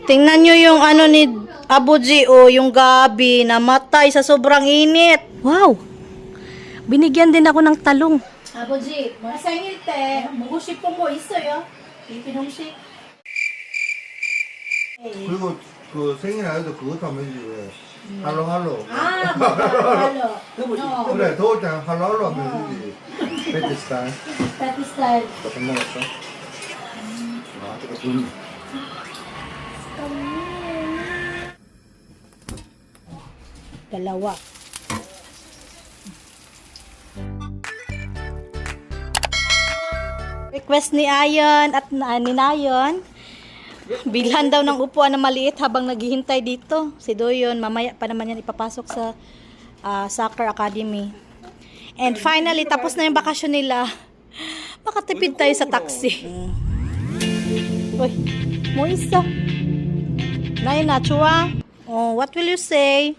Tingnan nyo yung ano ni Abuji o yung gabi namatay sa sobrang init. Wow! Binigyan din ako ng talong. 아버지, 뭐 생일 때 먹고 싶은 거 있어요? 이피동식? 그리고 그 생일 아이도 그것도 한번 해주지. 할로 할로. 아, 맞아. 그래 더울 때는 할로 할로 하면 해주지. 베트 스타일. Patty style. 조금 먹었어? 아, 조금. Dalawa. Request ni Ayon at ni Nayon. Bilhan daw ng upuan na maliit habang naghihintay dito. Si Doyon, mamaya pa naman yan ipapasok sa soccer academy. And finally, tapos na yung bakasyon nila. Makatipid tayo sa taxi. Uy, mo isa. Nayon na, chua. Oh, what will you say?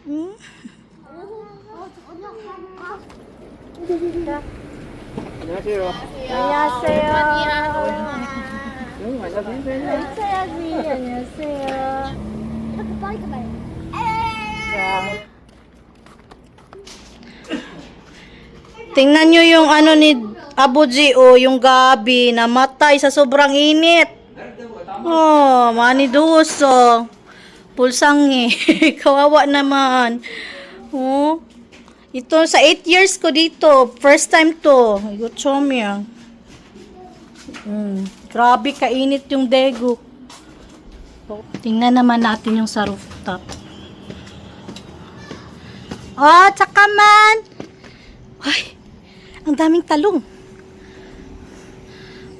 Hmm? 안녕하세요. 안녕하세요. 있어야지. 안녕하세요. 이렇게 빨리 가봐요. Tingnan nyo yung ano ni Abuji o yung gabi namatay sa sobrang init. Oh, maniduso. Pulsangi. Kawawa naman. Oh. Ito sa 8 years ko dito. First time to. Yuchomya. Grabe kainit yung degu. Tingnan naman natin yung sa rooftop. Oh, tsaka man. Ay, ang daming talong.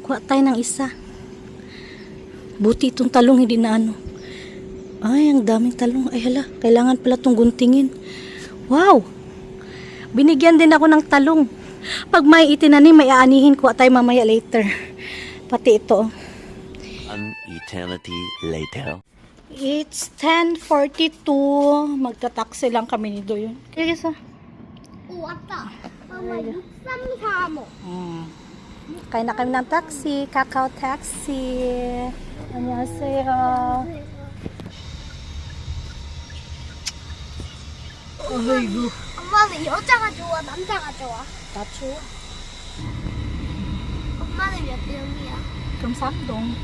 Kuha tayo ng isa. Buti itong talong hindi na ano. Ay, ang daming talong. Ay, hala. Kailangan pala itong guntingin. Wow! Binigyan din ako ng talong. Pag may itinanim, may aanihin ko tayo mamaya later. Pati ito. An eternity later. It's 10:42. Magta-taxi lang kami ni Doyon. Kaya sa. 오, 왔다. 엄마 6345. Kaya na kami ng taxi. Kakao taxi. 안녕하세요. 어이구. 엄마는 여자가 좋아, 남자가 좋아? 나 추워. 엄마는 몇 병이야? 그럼 쌈동.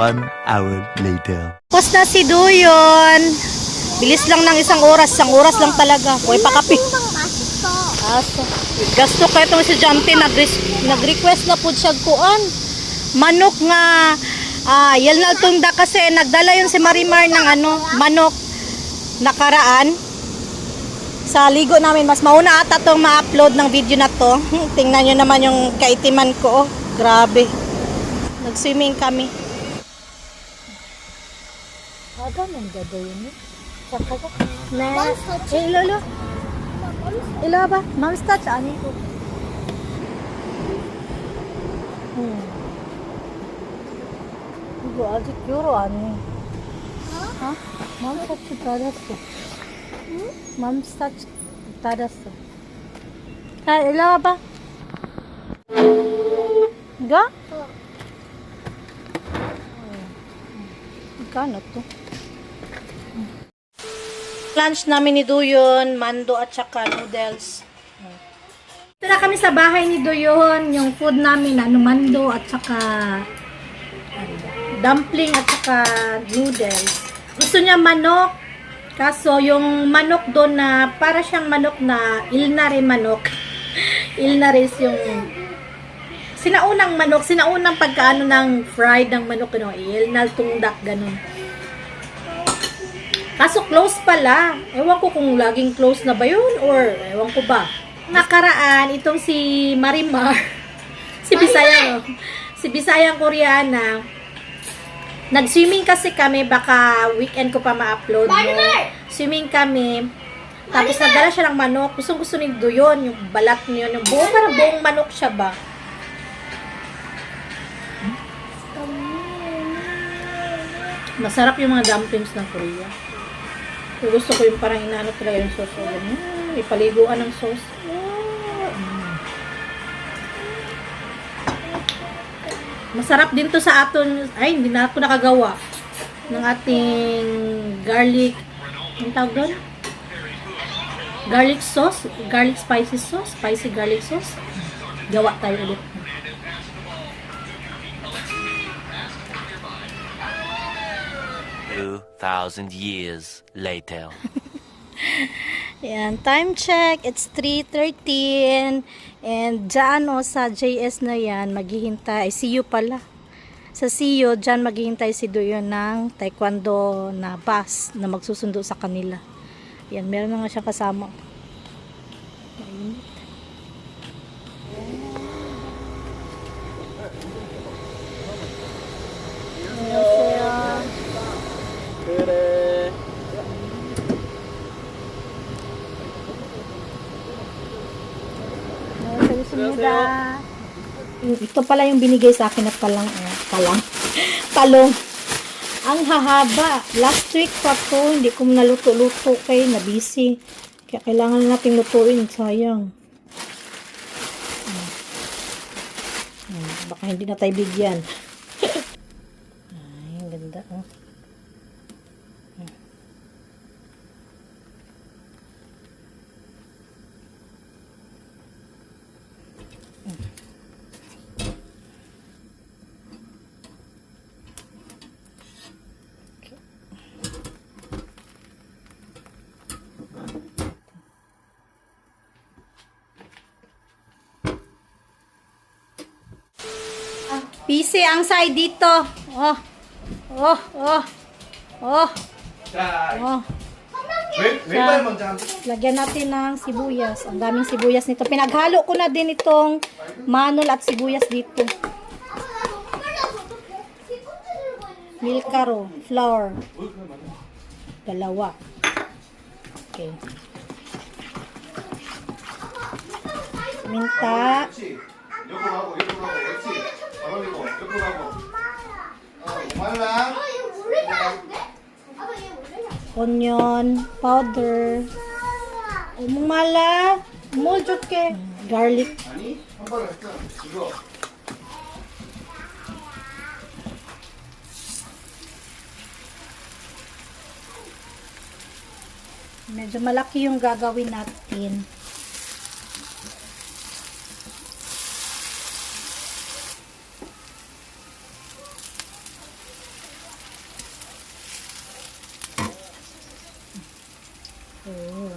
One hour later. Tapos na si Doyon. Bilis lang ng isang oras lang talaga. Huwag pa kape. 콩방 맛있어. Aso. Gasto kayo itong si Jumpy. Nag-request na po siya kuan. Manok nga. Yalnal tunda kasi nagdala yun si Marimar ng ano, manok nakaraan. Sa ligo namin. Mas mauna ata itong ma-upload ng video na to. Tingnan nyo naman yung kaitiman ko. Oh. Grabe. Nag-swimming kami. Aga nang gagawin eh. Saka ka. 몬스터치? 일로. 일로 와봐. 맘스터치 아니고. 이거 아직 요로 안 해. 어? 맘스터치 닫았어. 응? 맘스터치 닫았어. 자, 일로 와봐. 이거? Magkano to? Lunch namin ni Doyon, mando at saka noodles. Ito na kami sa bahay ni Doyon, yung food namin, mando at saka dumpling at saka noodles. Gusto niya manok, kaso yung manok doon na para siyang manok na ilnare manok. Ilnare is yung sinaunang manok, sinaunang pagkaano ng fried ng manok, ano, ilnal tungdak, ganun. Kaso close pala. Ewan ko kung laging close na ba yun or ewan ko ba. Nakaraan, itong si Marimar, si Bisayang Koreana, Nag-swimming kasi kami, baka weekend ko pa ma-upload. No? Swimming kami. Tapos nagdala siya ng manok. Gusto ni Doyon, yung balat niyo, yung buong, parang buong manok siya ba? Masarap yung mga dumplings ng Korea. So, gusto ko yung parang inaano talaga yung sauce. Ipaliguan ng sauce. Masarap din to sa aton. Ay, hindi na ako nakagawa. Ng ating garlic. Anong tawag doon? Garlic sauce. Garlic spicy sauce. Spicy garlic sauce. Gawa tayo ulit. 2,000 years later. Yan, time check. It's 3:13. And dyan sa JS na yan, maghihintay. CU pala. Sa CU, dyan maghihintay si Doyon ng taekwondo na bus na magsusundo sa kanila. Yan, meron na nga siya kasama. Mainit. Ito pala yung binigay sa akin na talong. Ang hahaba. Last week pa to, hindi ko naluto-luto kay na busy. Kaya kailangan nating lutuin. Sayang. Baka hindi na tayo bigyan. Ay, ang ganda. Oh. Busy ang side dito. Oh. Oh. 왼발 먼저 한 Lagyan natin ng sibuyas. Ang daming sibuyas nito. Pinaghalo ko na din itong manol at sibuyas dito. Milkaro, flour. 2. Okay. Minta. 옆으로 하고 그렇지 바람이고 옆으로 하고 말라 Onion powder. Umala. Mo joke. Garlic. 아니 한 번에 했어 이거 Medyo malaki yung gagawin natin. Oh.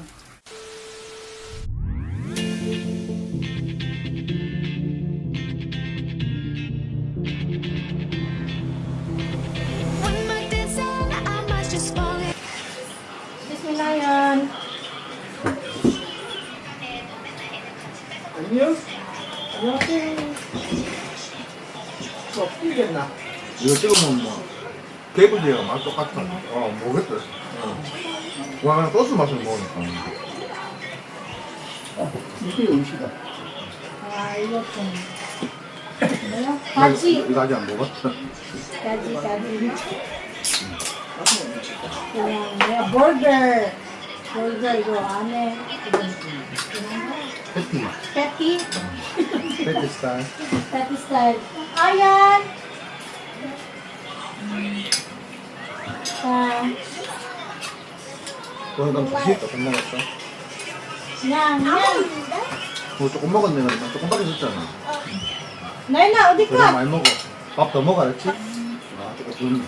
Bismillah yan. 아니요 뭐 풀리겠나 이거 찍으면 뭐 개불이랑 맛 똑같아 모르겠다 와 그냥 소스 맛을 먹으니까 이게 음식이다 Ah, 이거 좀. 뭐야? 가지. 이거 아직 안 먹었어 가지. 그냥 뭐야? 버거 이거 안에 패티 패티. 패티 스타일 Patty style. Ayan! 너는 난 두시 조금 먹었어 Yan. 뭐 조금 먹었네 난 조금밖에 줬잖아 Naina, odi 그래 ka! 많이 먹어 밥 더 먹어 알았지? 아 조금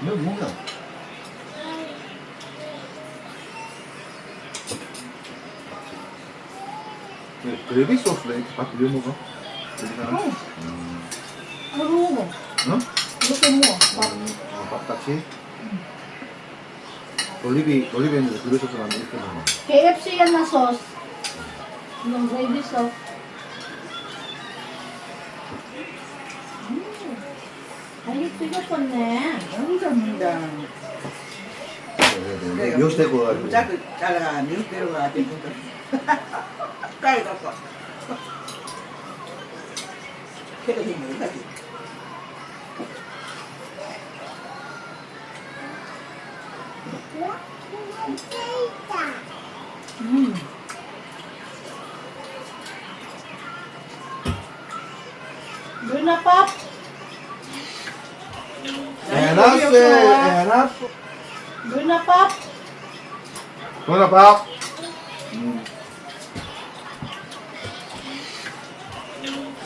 너 뭐야? 그래비 소스를 이렇게 밥 비벼 먹어? 우리나라? Ano mo? 응? Luto mo. 밥같이? 올리브엔드 그래 소스 만들 이렇게 먹어. KFC yan na sauce. Yung gravy sauce. Ay, 튀겼었네. 너무 좋습니다. 네, 묘시대 구워가지고. 자꾸 잘라가 미국 데려가지고 딸 갖고 걔도 힘을 가지. Doon na, Pop. 에나스. Doon na, Pop. 도나 밥.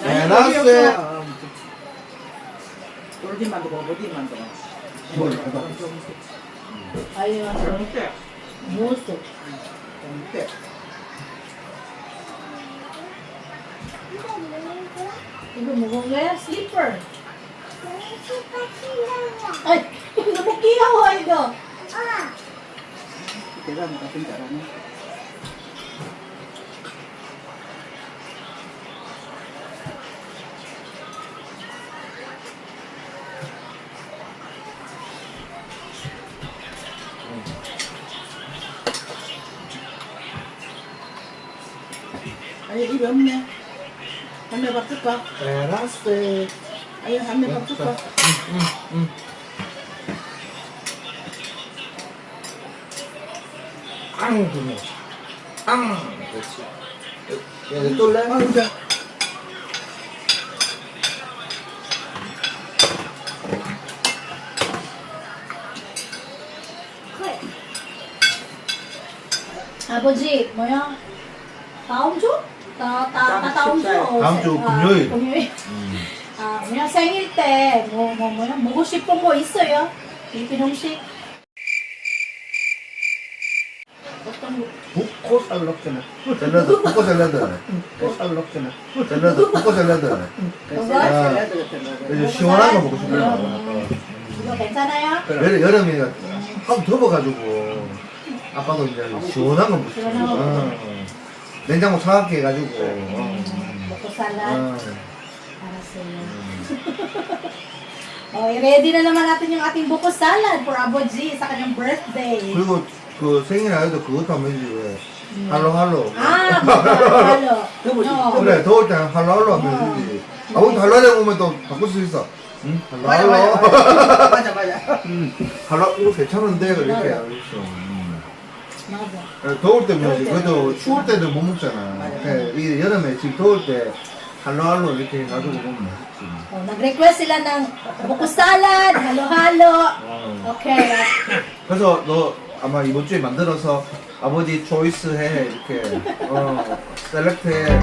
에나스. 돌기만 두고 어디만 두고. Ayun. 정대. Muso. 정대. Iba mo kung gaya, slipper. Ay, namukiyaw ay do. 내가 뭐 같은 줄 알았네. 아니 입이 없네. 한매 밥 줄까? 에나스. 아니 한매 밥 줄까? 앙 그네. 앙. 그렇지. 야, 너 똘래? 아 이제 아버지, 뭐야? 다음 주? 다음 주? 다음 주 금요일. 금요일. 그냥 생일 때, 뭐야? 먹고 싶은 거 있어요? 필리핀 음식? 어떤 거? 북코 샐러드네. 샐러드. 북코 샐러드. 샐러드. 북코 샐러드. 샐러드 같은 거. 이제 시원한 거 먹고 싶어요. 이거 괜찮아요? 여름이니까 하도 더워가지고 아빠도 이제 시원한 거 먹고 싶어. 시원한 거 냉장고 차갑게 해가지고. 먹고 salad. Alright, ready na naman natin yung ating buko salad for Abo G sa kanyang birthday. 그리고 그 생일 아이도 그것도 하면 되지 왜? 할로할로. halo. No. 그래 더울 때 할로할로 하면 되지. 아버지 할로할로 보면 또 바꿀 수 있어. 응? 맞아 할로할로. 맞아. 할로 이거 괜찮은데 이렇게 하고 있어. 맞아. 더울 때 먹지. 그래도 추울 때도 못 먹잖아. 맞아. 그래, 이 여름에 지금 더울 때 할로할로 이렇게 해가지고 먹으면 맛있지. Nag-request sila ng buko salad, halo-halo. Okay. 그래서 너 아마 이번 주에 만들어서 아버지 초이스 해 이렇게 셀렉트 해.